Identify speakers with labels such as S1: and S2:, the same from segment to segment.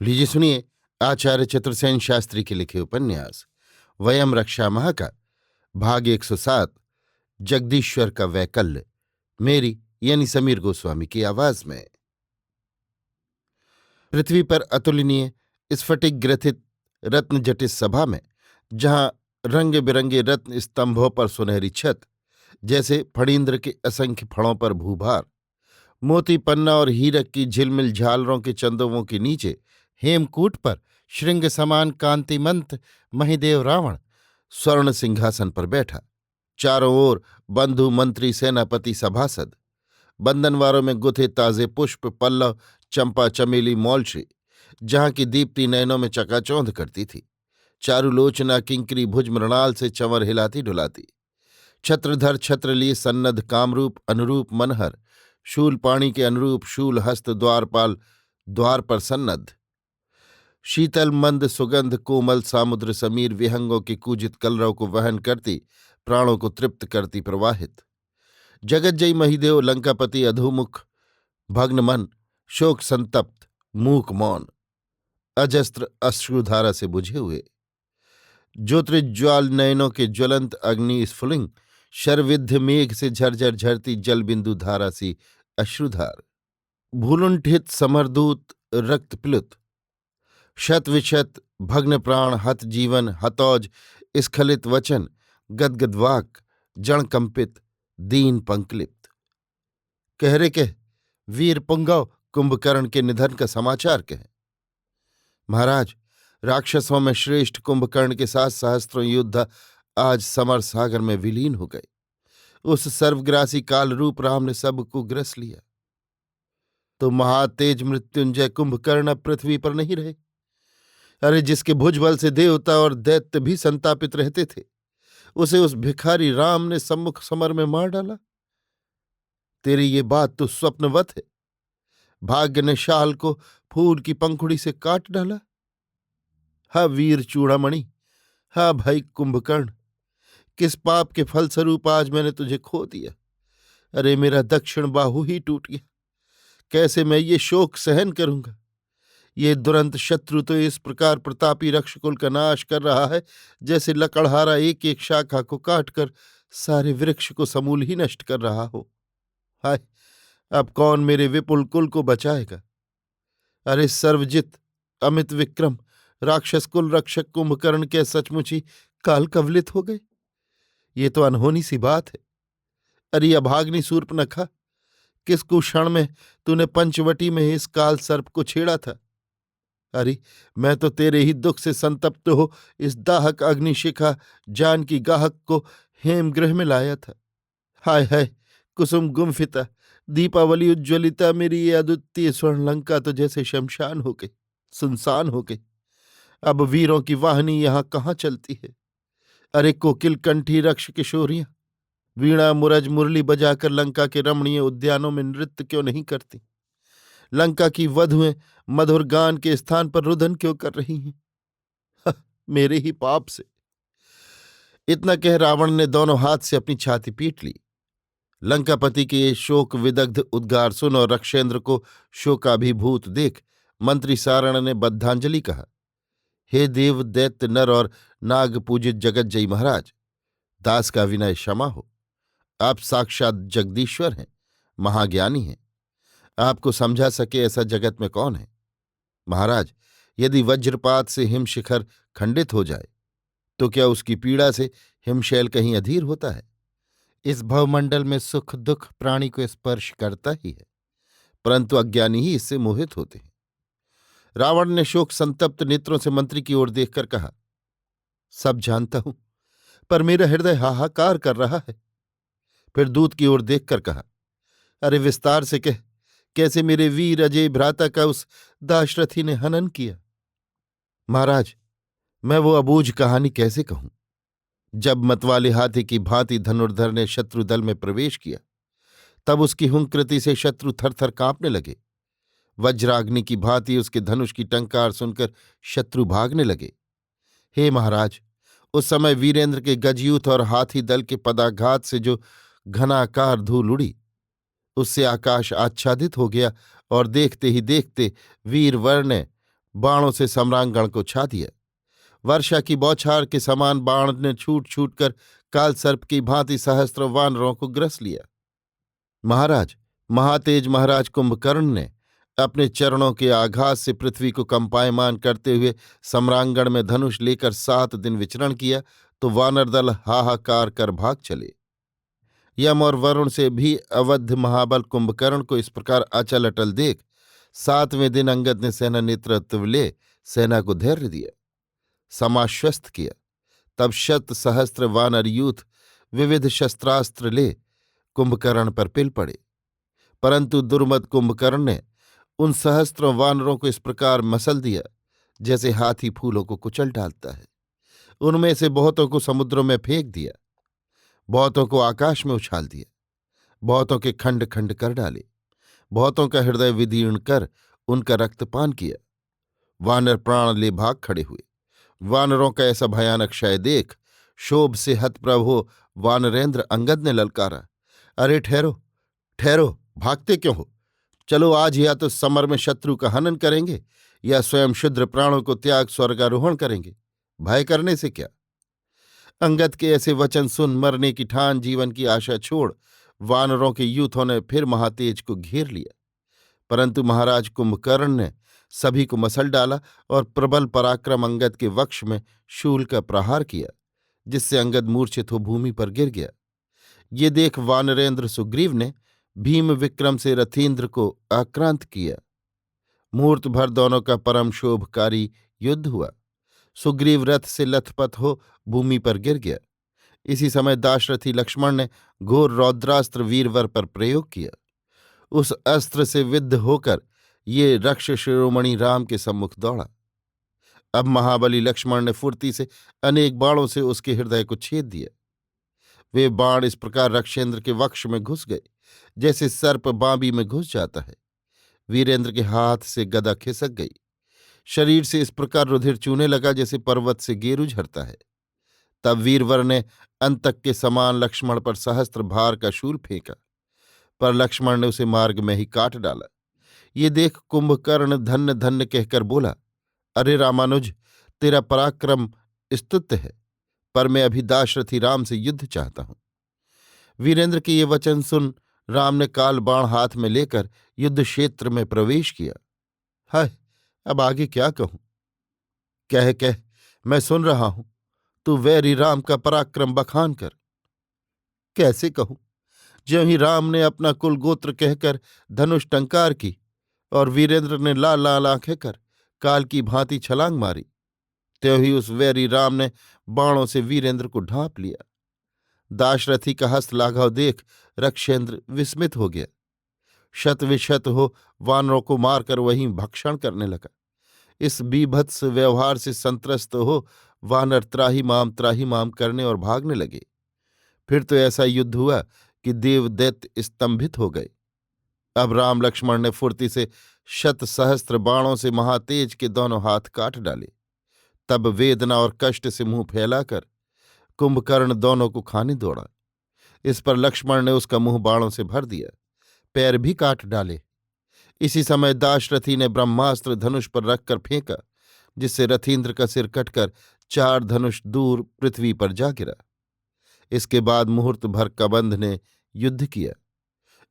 S1: लीजिए सुनिए आचार्य चतुर्सेन शास्त्री के लिखे उपन्यास वयम रक्षामः का भाग 107 जगदीश्वर का वैकल्य मेरी यानी समीर गोस्वामी की आवाज में। पृथ्वी पर अतुलनीय स्फटिक ग्रथित रत्न जटित सभा में जहां रंग बिरंगे रत्न स्तंभों पर सुनहरी छत जैसे फणीन्द्र के असंख्य फणों पर भूभार, मोती पन्ना और हीरक की झिलमिल झालरों के चंदोवों के नीचे हेमकूट पर श्रृंग समान कांतिमंत महिदेव रावण स्वर्ण सिंहासन पर बैठा। चारों ओर बंधु मंत्री सेनापति सभासद बंधनवारों में गुथे ताजे पुष्प पल्लव चंपा चमेली मौलश्री जहां की दीप्ति नयनों में चकाचौंध करती थी। चारुलोचना किंकरी भुज मृणाल से चंवर हिलाती डुलाती, छत्रधर छत्र लिए सन्नद्ध कामरूप अनुरूप मनहर शूलपाणी के अनुरूप शूलहस्त द्वारपाल द्वार पर सन्नद्ध, शीतल मंद सुगंध कोमल सामुद्र समीर विहंगों के कूजित कलरव को वहन करती प्राणों को तृप्त करती प्रवाहित। जगज्जयी महिदेव लंकापति अधोमुख भग्न मन शोक संतप्त मूक मौन अजस्त्र अश्रुधारा से बुझे हुए, ज्योतिज्ज्वाल नयनों के ज्वलंत अग्नि स्फुलिंग शरविद्ध मेघ से झरझर झरती जलबिंदु धारा सी अश्रुधार, भूलुंठित समरदूत रक्त प्लुत शत विशत भग्न प्राण हत जीवन हतौज स्खलित वचन गदगद वाक जण कंपित दीन पंकलिप्त। कह रे कह वीर पुंगव कुंभकर्ण के निधन का समाचार कह। महाराज, राक्षसों में श्रेष्ठ कुंभकर्ण के साथ सहस्त्रों योद्धा आज समर सागर में विलीन हो गए। उस सर्वग्रासी काल रूप राम ने सबको ग्रस लिया। तो महातेज मृत्युंजय कुंभकर्ण अब पृथ्वी पर नहीं रहे। अरे, जिसके भुजबल से देवता और दैत्य भी संतापित रहते थे, उसे उस भिखारी राम ने सम्मुख समर में मार डाला। तेरी ये बात तो स्वप्नवत है। भाग्य ने शाल को फूल की पंखुड़ी से काट डाला। हा वीर चूड़ामणि, हा भाई कुंभकर्ण, किस पाप के फलस्वरूप आज मैंने तुझे खो दिया। अरे, मेरा दक्षिण बाहु ही टूट गया। कैसे मैं ये शोक सहन करूंगा। ये दुरंत शत्रु तो इस प्रकार प्रतापी रक्षकुल का नाश कर रहा है जैसे लकड़हारा एक एक शाखा को काटकर सारे वृक्ष को समूल ही नष्ट कर रहा हो। हाय, अब कौन मेरे विपुल कुल को बचाएगा। अरे सर्वजित अमित विक्रम राक्षस कुल रक्षक कुंभकर्ण के सचमुच ही काल कवलित हो गए। ये तो अनहोनी सी बात है। अरे अभाग्नि शूर्पणखा, किस कुक्षण में तूने पंचवटी में इस काल सर्प को छेड़ा था। अरे, मैं तो तेरे ही दुख से संतप्त हो इस दाहक अग्निशिखा जानकी गाहक को हेमगृह में लाया था। हाय हाय, कुसुम गुम्फिता दीपावली उज्ज्वलिता मेरी ये अद्वितीय स्वर्ण लंका तो जैसे शमशान हो गई, सुनसान हो गई। अब वीरों की वाहनी यहाँ कहाँ चलती है। अरे कोकिल कंठी रक्ष किशोरियां वीणा मुरज मुरली बजाकर लंका के रमणीय उद्यानों में नृत्य क्यों नहीं करती। लंका की वधुएं मधुर गान के स्थान पर रुदन क्यों कर रही हैं। मेरे ही पाप से। इतना कह रावण ने दोनों हाथ से अपनी छाती पीट ली। लंकापति के ये शोक विदग्ध उद्गार सुन और रक्षेंद्र को शोकाभिभूत देख मंत्री सारण ने बद्धांजलि कहा, हे देव दैत्य नर और नाग पूजित जगज्जयी महाराज, दास का विनय क्षमा हो। आप साक्षात जगदीश्वर हैं, महाज्ञानी हैं। आपको समझा सके ऐसा जगत में कौन है। महाराज, यदि वज्रपात से हिमशिखर खंडित हो जाए तो क्या उसकी पीड़ा से हिमशैल कहीं अधीर होता है। इस भवमंडल में सुख दुख प्राणी को स्पर्श करता ही है, परंतु अज्ञानी ही इससे मोहित होते हैं। रावण ने शोक संतप्त नेत्रों से मंत्री की ओर देखकर कहा, सब जानता हूं, पर मेरा हृदय हाहाकार कर रहा है। फिर दूत की ओर देखकर कहा, अरे विस्तार से कह, कैसे मेरे वीर अजय भ्राता का उस दाशरथी ने हनन किया। महाराज, मैं वो अबूझ कहानी कैसे कहूं। जब मतवाले हाथी की भांति धनुर्धर ने शत्रु दल में प्रवेश किया, तब उसकी हुंकृति से शत्रु थर थर कांपने लगे। वज्राग्नि की भांति उसके धनुष की टंकार सुनकर शत्रु भागने लगे। हे महाराज, उस समय वीरेंद्र के गजयूथ और हाथी दल के पदाघात से जो घनाकार धूल उड़ी, उससे आकाश आच्छादित हो गया और देखते ही देखते वीरवर ने बाणों से सम्रांगण को छा दिया। वर्षा की बौछार के समान बाण ने छूट छूट कर काल सर्प की भांति सहस्त्र वानरों को ग्रस लिया। महाराज, महातेज महाराज कुंभकर्ण ने अपने चरणों के आघात से पृथ्वी को कंपायमान करते हुए सम्रांगण में धनुष लेकर 7 दिन विचरण किया तो वानर दल हाहाकार कर भाग चले। यम और वरुण से भी अवध महाबल कुंभकर्ण को इस प्रकार अचल अटल देख 7वें दिन अंगद ने सेना नेतृत्व ले सेना को धैर्य दिया, समाश्वस्त किया। तब शत सहस्त्र वानर यूथ विविध शस्त्रास्त्र ले कुंभकर्ण पर पिल पड़े, परंतु दुर्मद कुंभकर्ण ने उन सहस्त्रों वानरों को इस प्रकार मसल दिया जैसे हाथी फूलों को कुचल डालता है। उनमें से बहुतों को समुद्रों में फेंक दिया, बहुतों को आकाश में उछाल दिया, बहुतों के खंड खंड कर डाले, बहुतों का हृदय विदीर्ण कर उनका रक्तपान किया। वानर प्राण ले भाग खड़े हुए। वानरों का ऐसा भयानक क्षय देख शोभ से हतप्रभ हो वानरेंद्र अंगद ने ललकारा, अरे ठहरो ठहरो, भागते क्यों हो? चलो, आज या तो समर में शत्रु का हनन करेंगे या स्वयं शुद्र प्राणों को त्याग स्वर्गारोहण करेंगे। भय करने से क्या? अंगद के ऐसे वचन सुन मरने की ठान जीवन की आशा छोड़ वानरों के यूथों ने फिर महातेज को घेर लिया, परंतु महाराज कुंभकर्ण ने सभी को मसल डाला और प्रबल पराक्रम अंगद के वक्ष में शूल का प्रहार किया, जिससे अंगद मूर्छित हो भूमि पर गिर गया। ये देख वानरेंद्र सुग्रीव ने भीम विक्रम से रथीन्द्र को आक्रांत किया। मुहूर्त भर दोनों का परम शोभकारी युद्ध हुआ। सुग्रीव रथ से लथपथ हो भूमि पर गिर गया। इसी समय दाशरथी लक्ष्मण ने घोर रौद्रास्त्र वीरवर पर प्रयोग किया। उस अस्त्र से विद्ध होकर ये रक्ष शिरोमणि राम के सम्मुख दौड़ा। अब महाबली लक्ष्मण ने फुर्ती से अनेक बाणों से उसके हृदय को छेद दिया। वे बाण इस प्रकार रक्षेंद्र के वक्ष में घुस गए जैसे सर्प बांबी में घुस जाता है। वीरेंद्र के हाथ से गदा खिसक गई। शरीर से इस प्रकार रुधिर चूने लगा जैसे पर्वत से गेरू झरता है। तब वीरवर ने अंतक के समान लक्ष्मण पर सहस्त्र भार का शूल फेंका, पर लक्ष्मण ने उसे मार्ग में ही काट डाला। ये देख कुंभकर्ण धन्य धन्य कहकर बोला, अरे रामानुज, तेरा पराक्रम स्तुत्य है, पर मैं अभी दाशरथी राम से युद्ध चाहता हूं। वीरेंद्र के ये वचन सुन राम ने काल बाण हाथ में लेकर युद्ध क्षेत्र में प्रवेश किया। हाय, अब आगे क्या कहूं? कह कह, मैं सुन रहा हूं, तू वैरी राम का पराक्रम बखान कर। कैसे कहूं? ज्यों ही राम ने अपना कुल गोत्र कहकर धनुष टंकार की और वीरेंद्र ने लाल लाल आंखें कर काल की भांति छलांग मारी, त्यों ही उस वैरी राम ने बाणों से वीरेंद्र को ढांप लिया। दाशरथी का हस्त लाघव देख रक्षेंद्र विस्मित हो गया। शत विशत हो वानरों को मारकर वहीं भक्षण करने लगा। इस बीभत्स व्यवहार से संत्रस्त हो वानर त्राही माम करने और भागने लगे। फिर तो ऐसा युद्ध हुआ कि देव दैत्य स्तंभित हो गए। अब राम लक्ष्मण ने फुर्ती से शत सहस्त्र बाणों से महातेज के दोनों हाथ काट डाले। तब वेदना और कष्ट से मुंह फैलाकर कुंभकर्ण दोनों को खाने दौड़ा। इस पर लक्ष्मण ने उसका मुंह बाणों से भर दिया, पैर भी काट डाले। इसी समय दाशरथी ने ब्रह्मास्त्र धनुष पर रखकर फेंका, जिससे रथीन्द्र का सिर कटकर 4 धनुष दूर पृथ्वी पर जा गिरा। इसके बाद मुहूर्त भर कबंध ने युद्ध किया।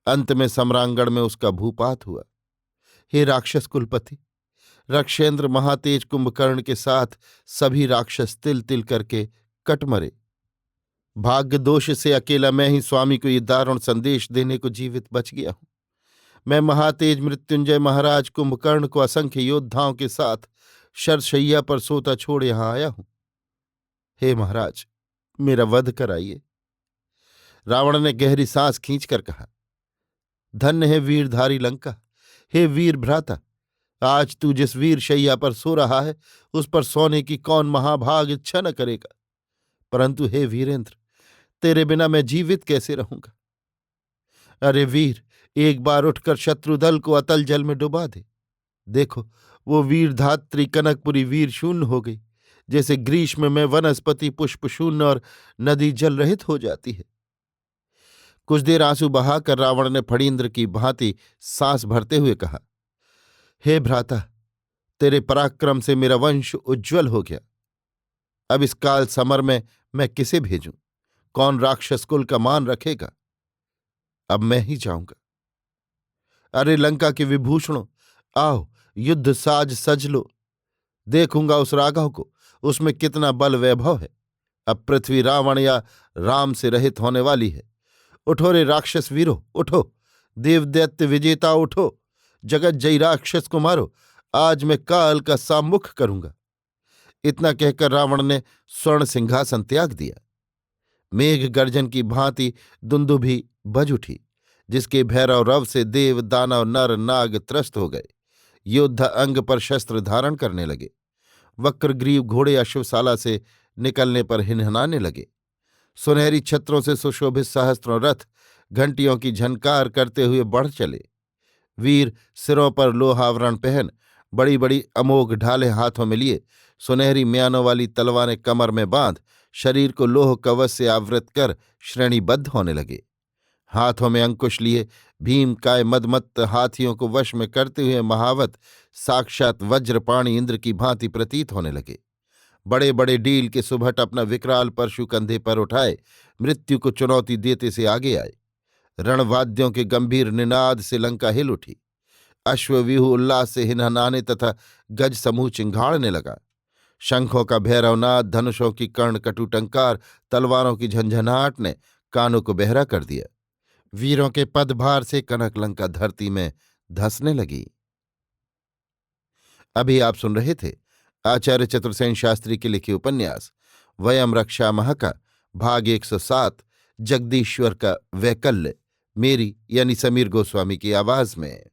S1: अंत में सम्रांगण में उसका भूपात हुआ। हे राक्षस कुलपति, रक्षेंद्र महातेज कुंभकर्ण के साथ सभी राक्षस तिल तिल करके कट मरे। भाग्य दोष से अकेला मैं ही स्वामी को ये दारुण संदेश देने को जीवित बच गया हूं। मैं महातेज मृत्युंजय महाराज कुंभकर्ण को असंख्य योद्धाओं के साथ शरशैया पर सोता छोड़ यहां आया हूं। हे महाराज, मेरा वध कराइए। रावण ने गहरी सांस खींचकर कहा, धन्य है वीरधारी लंका। हे वीर भ्राता, आज तू जिस वीर शैया पर सो रहा है उस पर सोने की कौन महाभाग इच्छा न करेगा। परंतु हे वीरेंद्र, तेरे बिना मैं जीवित कैसे रहूंगा? अरे वीर, एक बार उठकर शत्रुदल को अतल जल में डुबा दे। देखो, वो वीरधात्री कनकपुरी वीर शून्य हो गई, जैसे ग्रीष्म में वनस्पति पुष्प शून्य और नदी जल रहित हो जाती है। कुछ देर आंसू बहाकर रावण ने फणीन्द्र की भांति सांस भरते हुए कहा, हे भ्राता, तेरे पराक्रम से मेरा वंश उज्ज्वल हो गया। अब इस काल समर में मैं किसे भेजूं? कौन राक्षस कुल का मान रखेगा? अब मैं ही जाऊंगा। अरे लंका के विभूषणों, आओ, युद्ध साज सज लो। देखूंगा उस राघव को, उसमें कितना बल वैभव है। अब पृथ्वी रावण या राम से रहित होने वाली है। उठो रे राक्षस वीरो, उठो। देवदैत्य विजेता उठो। जगत जयी राक्षस को मारो। आज मैं काल का साम्मुख करूंगा। इतना कहकर रावण ने स्वर्ण सिंहासन त्याग दिया। मेघ गर्जन की भांति दुंदुभी बज उठी, जिसके भैरव रव से देव दानव नर नाग त्रस्त हो गए। योद्धा अंग पर शस्त्र धारण करने लगे। वक्रग्रीव घोड़े अश्वशाला से निकलने पर हिनहिनाने लगे। सुनहरी छत्रों से सुशोभित सहस्त्रों रथ घंटियों की झनकार करते हुए बढ़ चले। वीर सिरों पर लोहावरण पहन, बड़ी बड़ी अमोघ ढाले हाथों में लिए, सुनहरी म्यानों वाली तलवारें कमर में बांध, शरीर को लोह कवच से आवृत कर श्रेणीबद्ध होने लगे। हाथों में अंकुश लिए भीम काय मदमत्त हाथियों को वश में करते हुए महावत साक्षात वज्रपाणि इंद्र की भांति प्रतीत होने लगे। बड़े बड़े डील के सुभट अपना विकराल परशु कंधे पर उठाए मृत्यु को चुनौती देते से आगे आए। रणवाद्यों के गंभीर निनाद से लंका हिल उठी। अश्वव्यूह उल्लास से हिनहिनाने तथा गज समूह चिंघाड़ने लगा। शंखों का भैरवनाद, धनुषों की कर्णकटु टंकार, तलवारों की झंझनाहट ने कानों को बहरा कर दिया। वीरों के पदभार से कनक लंका धरती में धंसने लगी। अभी आप सुन रहे थे आचार्य चतुर्सेन शास्त्री के लिखे उपन्यास वयम रक्षामः का भाग 107, जगदीश्वर का वैकल्य, मेरी यानी समीर गोस्वामी की आवाज में।